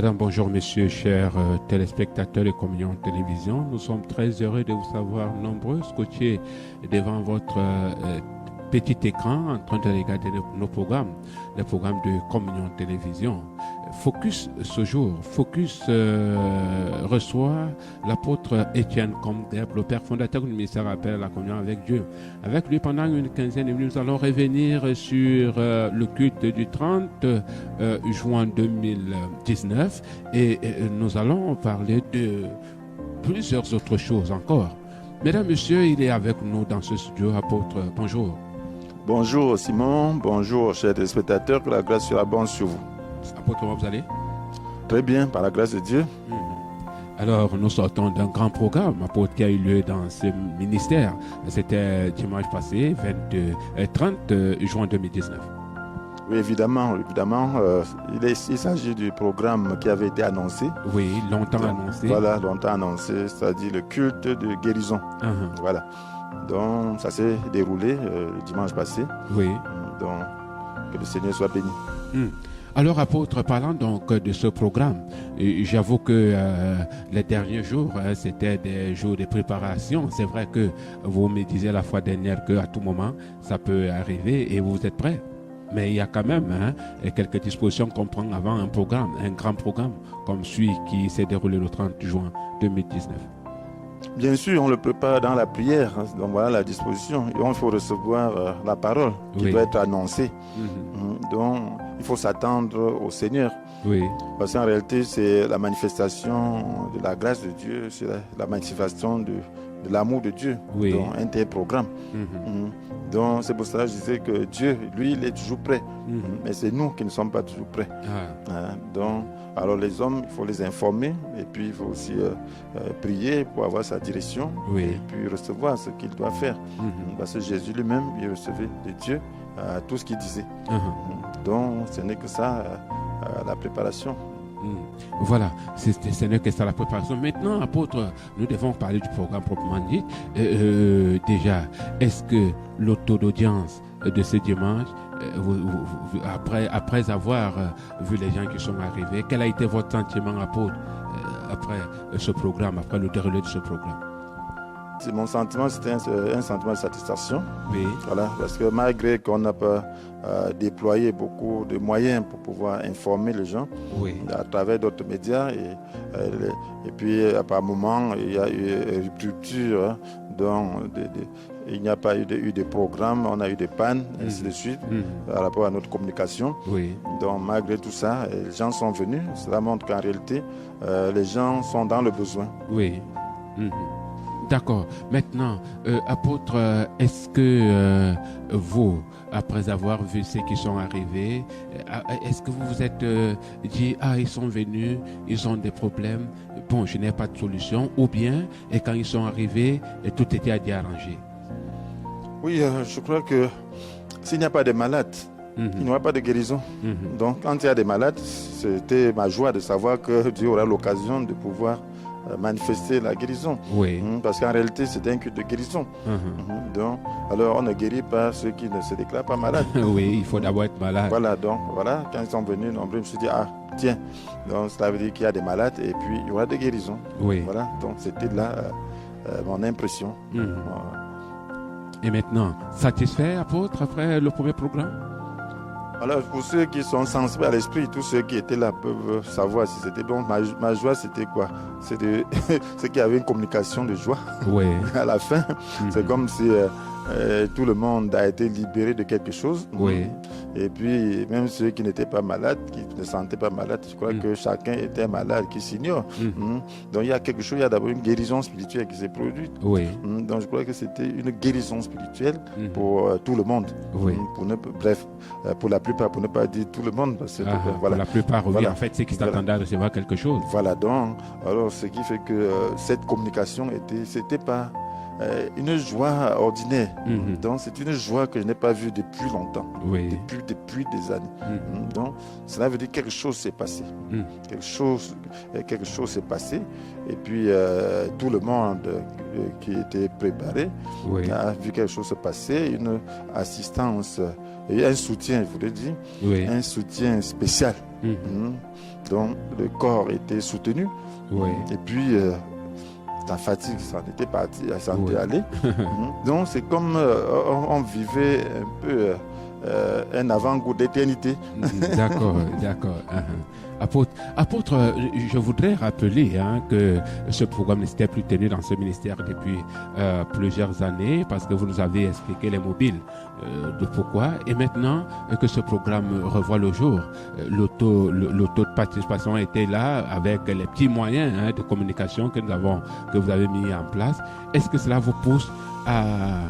Madame, bonjour monsieur, chers téléspectateurs de Communion Télévision. Nous sommes très heureux de vous savoir nombreux scotchés devant votre petit écran en train de regarder nos programmes, les programmes de Communion Télévision. Focus ce jour, Focus reçoit l'apôtre Étienne Comdeb, le père fondateur du ministère Appel à la communion avec Dieu. Avec lui, pendant une quinzaine de minutes, nous allons revenir sur le culte du 30 juin 2019 et nous allons parler de plusieurs autres choses encore. Mesdames, Messieurs, il est avec nous dans ce studio, apôtre. Bonjour. Bonjour Simon, bonjour chers téléspectateurs, que la grâce soit abondante sur vous. Apôtre, comment vous allez? Très bien, par la grâce de Dieu. Alors, nous sortons d'un grand programme, apôtre, qui a eu lieu dans ce ministère. C'était dimanche passé, 30 juin 2019. Oui, évidemment. Il s'agit du programme qui avait été annoncé. Oui, longtemps annoncé. Voilà, longtemps annoncé, c'est-à-dire le culte de guérison. Voilà. Donc, ça s'est déroulé le dimanche passé. Oui. Donc, que le Seigneur soit béni. Alors, apôtre, parlant donc de ce programme, j'avoue que les derniers jours, c'était des jours de préparation. C'est vrai que vous me disiez la fois dernière qu'à tout moment, ça peut arriver et vous êtes prêts. Mais il y a quand même quelques dispositions qu'on prend avant un programme, un grand programme, comme celui qui s'est déroulé le 30 juin 2019. Bien sûr, on le prépare dans la prière. Donc voilà la disposition. Et il faut recevoir la parole qui doit être annoncée. Donc, il faut s'attendre au Seigneur. Oui. Parce qu'en réalité, c'est la manifestation de la grâce de Dieu, c'est la manifestation de l'amour de Dieu. Oui. Donc, un tel programme. Donc, c'est pour cela que je disais que Dieu, lui, il est toujours prêt. Mais c'est nous qui ne sommes pas toujours prêts. Donc, alors les hommes, il faut les informer et puis il faut aussi prier pour avoir sa direction et puis recevoir ce qu'il doit faire. Parce que Jésus lui-même, il recevait de Dieu tout ce qu'il disait. Donc, ce n'est que ça, la préparation. Voilà, ce n'est que ça la préparation. Maintenant, apôtre, nous devons parler du programme proprement dit. Déjà, est-ce que l'auto d'audience de ce dimanche, après avoir vu les gens qui sont arrivés, quel a été votre sentiment, apôtre, après ce programme, après le déroulé de ce programme? Mon sentiment, c'était un sentiment de satisfaction. Oui. Voilà, parce que malgré qu'on n'a pas déployé beaucoup de moyens pour pouvoir informer les gens à travers d'autres médias, et puis par moment, il y a eu une rupture, donc il n'y a pas eu de programme, on a eu des pannes, ainsi de suite, par rapport à notre communication. Donc malgré tout ça, les gens sont venus. Cela montre qu'en réalité, les gens sont dans le besoin. D'accord. Maintenant, apôtre, est-ce que vous, après avoir vu ceux qui sont arrivés, est-ce que vous vous êtes dit, ils sont venus, ils ont des problèmes, bon, je n'ai pas de solution, ou bien, et quand ils sont arrivés, tout était déjà arrangé? Oui, je crois que s'il n'y a pas de malades, il n'y aura pas de guérison. Donc, quand il y a des malades, c'était ma joie de savoir que Dieu aura l'occasion de pouvoir manifester la guérison. Parce qu'en réalité, c'est un culte de guérison. Donc, alors, on ne guérit pas ceux qui ne se déclarent pas malades. Il faut d'abord être malade. Voilà, donc, voilà, quand ils sont venus, nombreux, je me suis dit, tiens, donc cela veut dire qu'il y a des malades et puis il y aura des guérisons. Voilà, donc c'était là mon impression. Et maintenant, satisfait, apôtre, après le premier programme? Alors, pour ceux qui sont sensibles à l'esprit, tous ceux qui étaient là peuvent savoir si c'était bon. Ma joie, c'était quoi? C'était ceux qui avaient une communication de joie. À la fin, c'est comme si tout le monde a été libéré de quelque chose. Et puis, même ceux qui n'étaient pas malades, qui ne sentaient pas malades, je crois que chacun était malade, qui s'ignore. Donc, il y a quelque chose, il y a d'abord une guérison spirituelle qui s'est produite. Donc, je crois que c'était une guérison spirituelle pour tout le monde. Pour la plupart, pour ne pas dire tout le monde. Parce que, pour la plupart, en fait, c'est qui s'attendaient à recevoir quelque chose. Voilà, donc, alors ce qui fait que cette communication c'était pas une joie ordinaire. Donc, c'est une joie que je n'ai pas vue depuis longtemps, depuis des années. Donc, cela veut dire que quelque chose s'est passé. Quelque chose s'est passé. Et puis, tout le monde qui était préparé a vu quelque chose se passer, une assistance, et un soutien, je voulais dire, un soutien spécial. Donc, le corps était soutenu. Et puis, la fatigue, ça en était parti, ça en était allé. Donc, c'est comme on vivait un peu un avant-goût d'éternité. D'accord. Apôtre, je voudrais rappeler que ce programme n'était plus tenu dans ce ministère depuis plusieurs années parce que vous nous avez expliqué les mobiles de pourquoi. Et maintenant que ce programme revoit le jour, le taux de participation était là avec les petits moyens de communication que vous avez mis en place. Est-ce que cela vous pousse à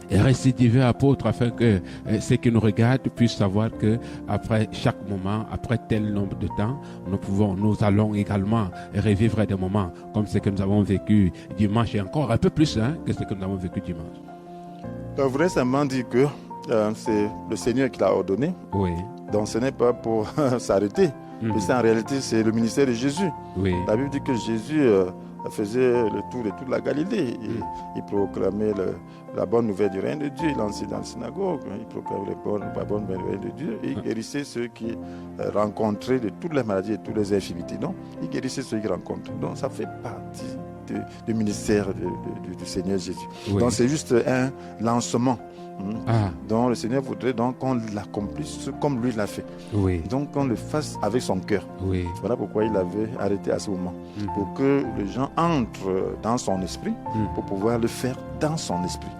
récidiver, apôtre, afin que ceux qui nous regardent puissent savoir que après chaque moment, après tel nombre de temps, nous allons également revivre des moments comme ce que nous avons vécu dimanche et encore un peu plus que ce que nous avons vécu dimanche. Je voudrais simplement dire que c'est le Seigneur qui l'a ordonné. Donc ce n'est pas pour s'arrêter. Mais en réalité, c'est le ministère de Jésus. La Bible dit que Jésus faisait le tour de toute la Galilée. Il proclamait la bonne nouvelle du règne de Dieu. Il enseignait dans la synagogue. Il proclamait la bonne nouvelle du règne de Dieu. Et il guérissait ceux qui rencontraient de toutes les maladies et toutes les infirmités. Donc, il guérissait ceux qui rencontrent. Donc, ça fait partie du ministère du Seigneur Jésus. Donc, c'est juste un lancement. Donc le Seigneur voudrait donc qu'on l'accomplisse comme lui l'a fait. Donc qu'on le fasse avec son cœur. Voilà pourquoi il avait arrêté à ce moment. Pour que les gens entrent dans son esprit, pour pouvoir le faire dans son esprit.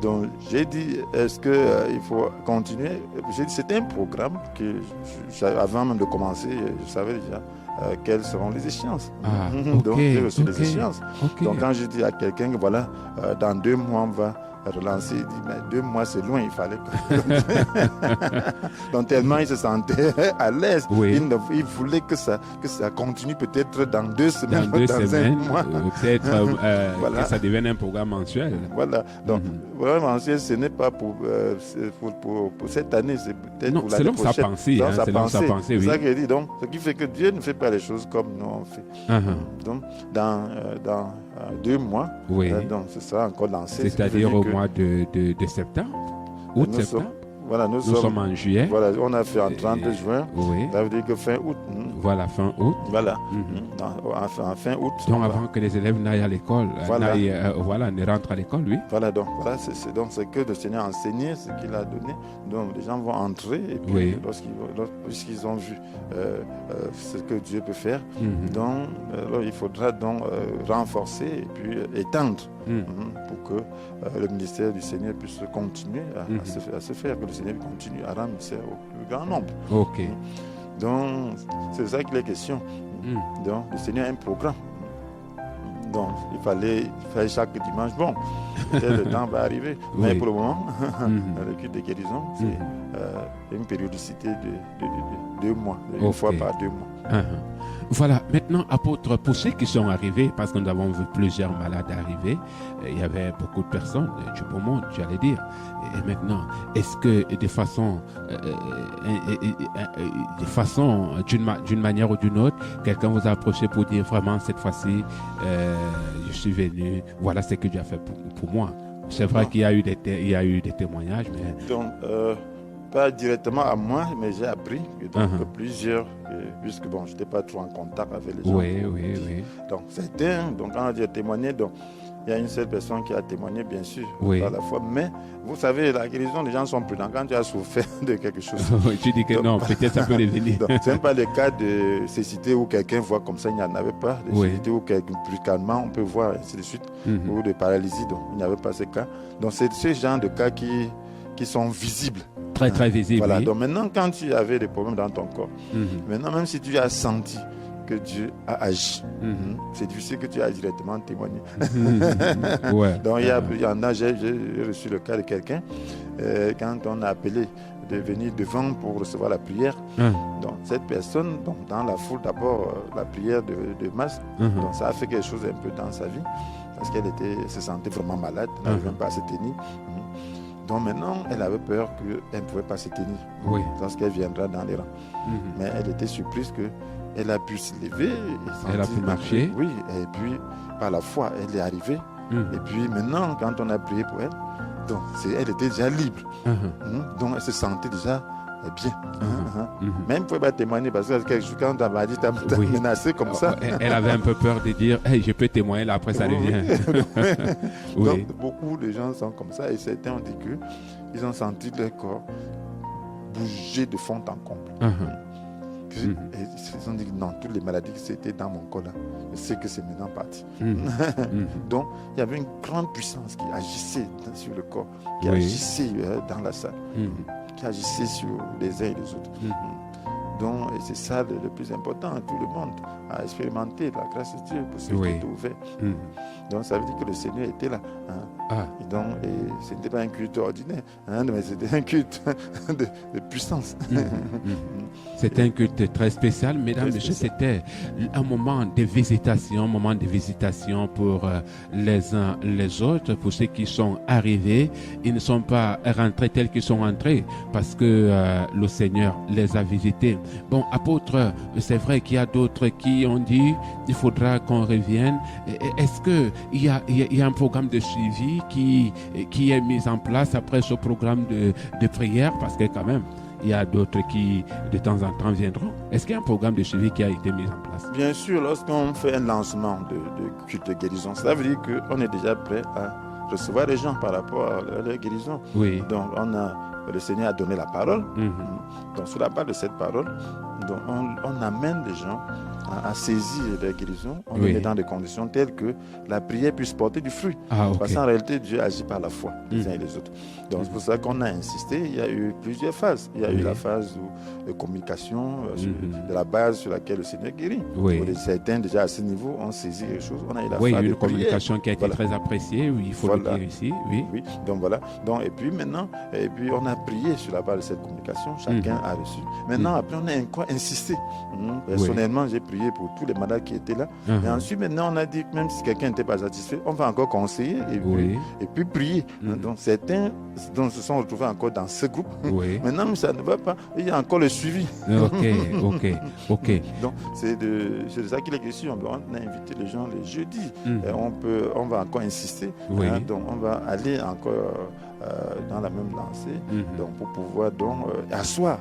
Donc j'ai dit, est-ce qu'il faut continuer? J'ai dit, c'était un programme que avant même de commencer, je savais déjà quelles seront les échéances. Donc j'ai reçu les échéances. Donc quand je dis à quelqu'un que voilà, dans 2 mois on va relancer, il dit mais 2 mois c'est loin, il fallait donc tellement il se sentait à l'aise, il voulait que ça continue peut-être dans 2 semaines, dans un mois, peut-être que ça devienne un programme mensuel. Donc programme mensuel, ce n'est pas pour cette année, c'est peut-être pour l'année prochaine. Selon sa pensée, c'est ça qu'il dit. Donc ce qui fait que Dieu ne fait pas les choses comme nous on fait. Donc dans 2 mois, donc ce sera encore lancé. C'est-à-dire au mois de septembre, septembre. Nous sommes en juillet. On a fait en 30 juin. Ça veut dire que fin août. Fin août. En fin août. Donc avant que les élèves n'aillent à l'école, ne rentrent à l'école, donc c'est que le Seigneur a enseigné ce qu'il a donné. Donc les gens vont entrer et puis lorsqu'ils ont vu ce que Dieu peut faire, donc il faudra donc renforcer et puis étendre pour que le ministère du Seigneur puisse continuer à se faire, que le Seigneur continue à rendre ministère au plus grand nombre. Donc c'est ça qu'il est question. Donc le Seigneur a un programme. Donc il fallait faire chaque dimanche. Bon, peut-être le temps va arriver, mais pour le moment, le culte de guérison, c'est une périodicité de 2 mois, une fois par 2 mois. Voilà, maintenant, apôtre, pour ceux qui sont arrivés, parce que nous avons vu plusieurs malades arriver, il y avait beaucoup de personnes du beau monde, j'allais dire. Et maintenant, est-ce que d'une manière ou d'une autre, quelqu'un vous a approché pour dire vraiment, cette fois-ci, je suis venu, voilà ce que Dieu a fait pour moi. C'est vrai qu'il y a eu des témoignages, mais... Donc, pas directement à moi, mais j'ai appris que plusieurs, puisque je n'étais pas trop en contact avec les gens. Donc certains, quand on dit témoigner, donc il y a une seule personne qui a témoigné, bien sûr, à la fois. Mais vous savez, la guérison, les gens sont prudents. Quand tu as souffert de quelque chose, tu dis que non, peut-être ça peut revenir. Ce n'est pas le cas de cécité où quelqu'un voit comme ça, il n'y en avait pas. De cécité où plus calmement, on peut voir, ainsi de suite, ou de paralysie, donc il n'y avait pas ce cas. Donc c'est ce genre de cas qui sont visibles. Très, très visible. Donc maintenant, quand tu avais des problèmes dans ton corps, maintenant, même si tu as senti que Dieu a agi, c'est difficile que tu aies directement témoigné. Donc il y en a, j'ai reçu le cas de quelqu'un, quand on a appelé de venir devant pour recevoir la prière. Donc cette personne, donc, dans la foule d'abord, la prière de masse, donc ça a fait quelque chose un peu dans sa vie, parce qu'elle se sentait vraiment malade, elle n'arrivait même pas à se tenir. Donc maintenant, elle avait peur qu'elle ne pouvait pas se tenir lorsqu'elle viendra dans les rangs. Mais elle était surprise qu'elle a pu se lever. Elle a pu marcher. Oui, et puis par la foi, elle est arrivée. Et puis maintenant, quand on a prié pour elle, donc elle était déjà libre. Donc elle se sentait déjà bien. Même ne pouvait pas témoigner parce que quand on m'a dit t'as menacé comme ça. Elle avait un peu peur de dire hey, je peux témoigner là, après ça revient. Donc beaucoup de gens sont comme ça et certains ont dit qu'ils ont senti leur corps bouger de fond en comble. Ils ont dit non, toutes les maladies qui étaient dans mon corps là, je sais que c'est maintenant parti. Donc il y avait une grande puissance qui agissait sur le corps, qui agissait dans la salle, qui agissait sur les uns et les autres. Donc et c'est ça le plus important. Tout le monde a expérimenté la grâce de Dieu pour ceux qui étaient ouverts. Donc ça veut dire que le Seigneur était là. Et donc ce n'était pas un culte ordinaire, mais c'était un culte de puissance. C'était un culte très spécial, mesdames et messieurs. C'était un moment de visitation, pour les uns les autres, pour ceux qui sont arrivés. Ils ne sont pas rentrés tels qu'ils sont entrés parce que le Seigneur les a visités. Bon, apôtre, c'est vrai qu'il y a d'autres qui ont dit il faudra qu'on revienne. Est-ce qu'il y a un programme de suivi qui est mis en place après ce programme de prière? Parce que quand même, il y a d'autres qui, de temps en temps, viendront. Est-ce qu'il y a un programme de suivi qui a été mis en place? Bien sûr, lorsqu'on fait un lancement de culte de guérison, cela veut dire qu'on est déjà prêt à recevoir les gens par rapport à leur guérison. Donc, le Seigneur a donné la parole. Donc, sur la base de cette parole, donc on amène les gens à saisir la guérison. On les met dans des conditions telles que la prière puisse porter du fruit. Parce qu'en réalité, Dieu agit par la foi, les uns et les autres. Donc, c'est pour ça qu'on a insisté. Il y a eu plusieurs phases. Il y a eu la phase de communication, de la base sur laquelle le Seigneur guérit. Certains, déjà à ce niveau, ont saisi les choses. On a eu la phase de une communication qui a été très appréciée. Il faut le dire ici. Donc, voilà. Donc, et puis maintenant, on a prié sur la base de cette communication. Chacun a reçu. Maintenant, après, on a encore insisté. Personnellement, j'ai prié pour tous les malades qui étaient là. Et ensuite, maintenant, on a dit que même si quelqu'un n'était pas satisfait, on va encore conseiller et puis prier. Donc, certains se sont retrouvés encore dans ce groupe. Maintenant, ça ne va pas. Il y a encore le suivi. Ok. Donc, c'est de ça qu'il est question. On a invité les gens les jeudis. On va encore insister. Donc, on va aller encore dans la même lancée. Donc, pour pouvoir asseoir.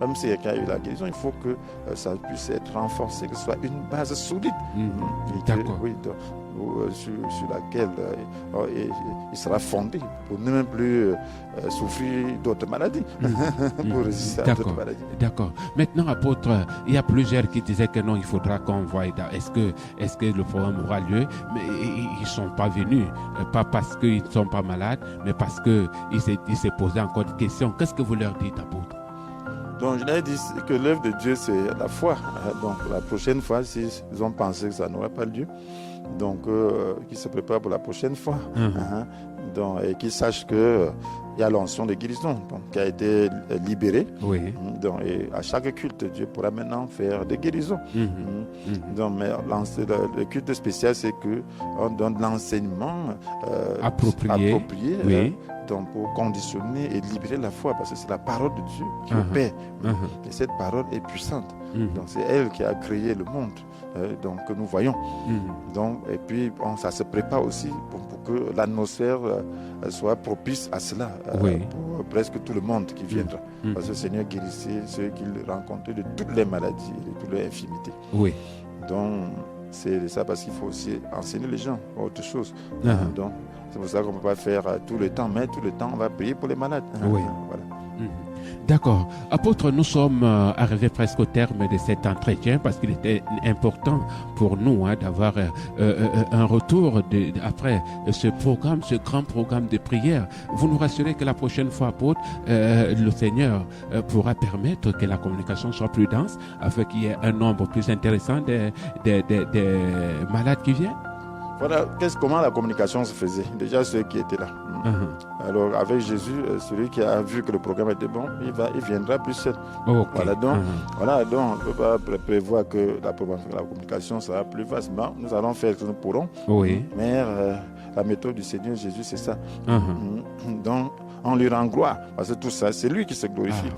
Même s'il y a eu la guérison, il faut que ça puisse être renforcé, que ce soit une base solide. Sur laquelle il sera fondé pour ne même plus souffrir d'autres maladies, pour résister à d'autres maladies. D'accord. Maintenant, apôtre, il y a plusieurs qui disaient que non, il faudra qu'on voie. Est-ce que le programme aura lieu? Mais ils ne sont pas venus, pas parce qu'ils ne sont pas malades, mais parce qu'ils s'est posé encore des questions. Qu'est-ce que vous leur dites, apôtre? Donc, je leur ai dit que l'œuvre de Dieu, c'est la foi. Donc, la prochaine fois, s'ils ont pensé que ça n'aurait pas lieu, donc, qu'ils se préparent pour la prochaine fois. Donc, et qu'ils sachent qu'il y a l'onction de guérison qui a été libérée. Donc, et à chaque culte, Dieu pourra maintenant faire des guérisons. Donc, mais le culte spécial, c'est qu'on donne l'enseignement approprié. Donc, pour conditionner et libérer la foi, parce que c'est la parole de Dieu qui opère. Et cette parole est puissante. Donc, c'est elle qui a créé le monde, donc, que nous voyons. Donc, et puis, ça se prépare aussi pour que l'atmosphère soit propice à cela, pour presque tout le monde qui viendra. Parce que le Seigneur guérissait ceux qu'il rencontrait de toutes les maladies et de toutes les infirmités. Donc, c'est ça, parce qu'il faut aussi enseigner les gens autre chose. Donc, c'est pour ça qu'on ne peut pas faire tout le temps, mais tout le temps, on va prier pour les malades. Voilà. D'accord. Apôtre, nous sommes arrivés presque au terme de cet entretien parce qu'il était important pour nous d'avoir un retour après ce programme, ce grand programme de prière. Vous nous rassurez que la prochaine fois, apôtre, le Seigneur pourra permettre que la communication soit plus dense afin qu'il y ait un nombre plus intéressant de malades qui viennent? Voilà, comment la communication se faisait. Déjà, ceux qui étaient là. Alors, avec Jésus, celui qui a vu que le programme était bon, il viendra plus seul. Voilà, donc, on ne peut pas prévoir que la communication sera plus vaste. Bon, nous allons faire ce que nous pourrons. Mais la méthode du Seigneur Jésus, c'est ça. Donc, on lui rend gloire. Parce que tout ça, c'est lui qui se glorifie.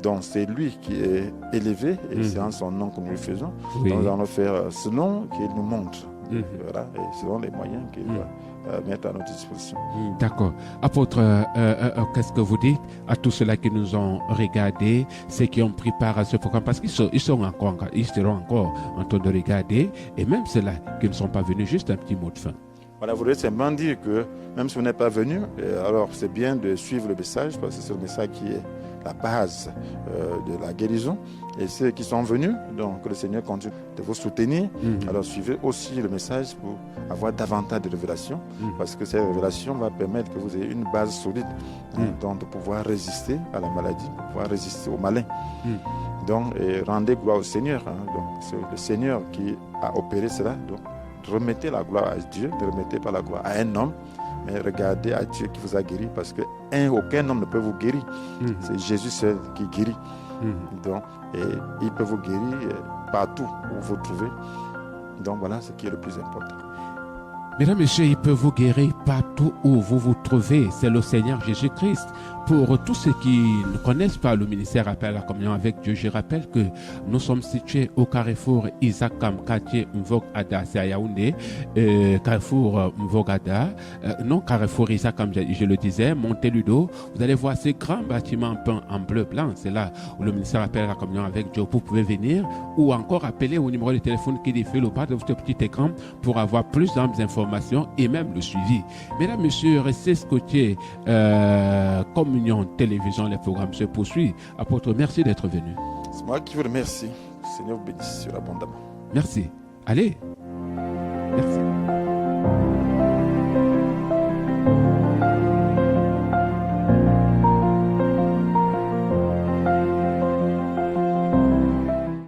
Donc, c'est lui qui est élevé et c'est en son nom que nous le faisons. Donc, nous allons faire ce nom qu'il nous montre. Voilà, et selon les moyens qu'il va mettre à notre disposition. D'accord. Apôtre, qu'est-ce que vous dites à tous ceux-là qui nous ont regardés, ceux qui ont pris part à ce programme, parce qu'ils seront encore en train de regarder, et même ceux-là qui ne sont pas venus, juste un petit mot de fin. Voilà, vous voulez simplement dire que même si vous n'êtes pas venu, alors c'est bien de suivre le message, parce que c'est le message qui est la base de la guérison. Et ceux qui sont venus, donc que le Seigneur continue de vous soutenir, alors suivez aussi le message pour avoir davantage de révélations, parce que ces révélations vont permettre que vous ayez une base solide, donc de pouvoir résister à la maladie, de pouvoir résister au malin. Donc, et rendez gloire au Seigneur. Donc, c'est le Seigneur qui a opéré cela. Donc, remettez la gloire à Dieu, ne remettez pas la gloire à un homme, mais regardez à Dieu qui vous a guéri, parce que aucun homme ne peut vous guérir. C'est Jésus seul qui guérit. Donc, et il peut vous guérir partout où vous vous trouvez. Donc voilà ce qui est le plus important. Mesdames et messieurs, il peut vous guérir partout où vous vous trouvez. C'est le Seigneur Jésus-Christ. Pour tous ceux qui ne connaissent pas le ministère Appel à la communion avec Dieu, je rappelle que nous sommes situés au carrefour Isakam, quartier Mvog-Ada, c'est à Yaoundé, carrefour Mvog-Ada, non carrefour Isakam, je le disais, Monteludo. Vous allez voir ces grands bâtiments peints en bleu-blanc, c'est là où le ministère Appel à la communion avec Dieu. Vous pouvez venir ou encore appeler au numéro de téléphone qui défile au bas de votre petit écran pour avoir plus d'informations et même le suivi. Mesdames, messieurs, restez scotchés Communion Télévision, les programmes se poursuivent. Apôtre, merci d'être venu. C'est moi qui vous remercie. Seigneur vous bénisse abondamment. Merci. Allez. Merci.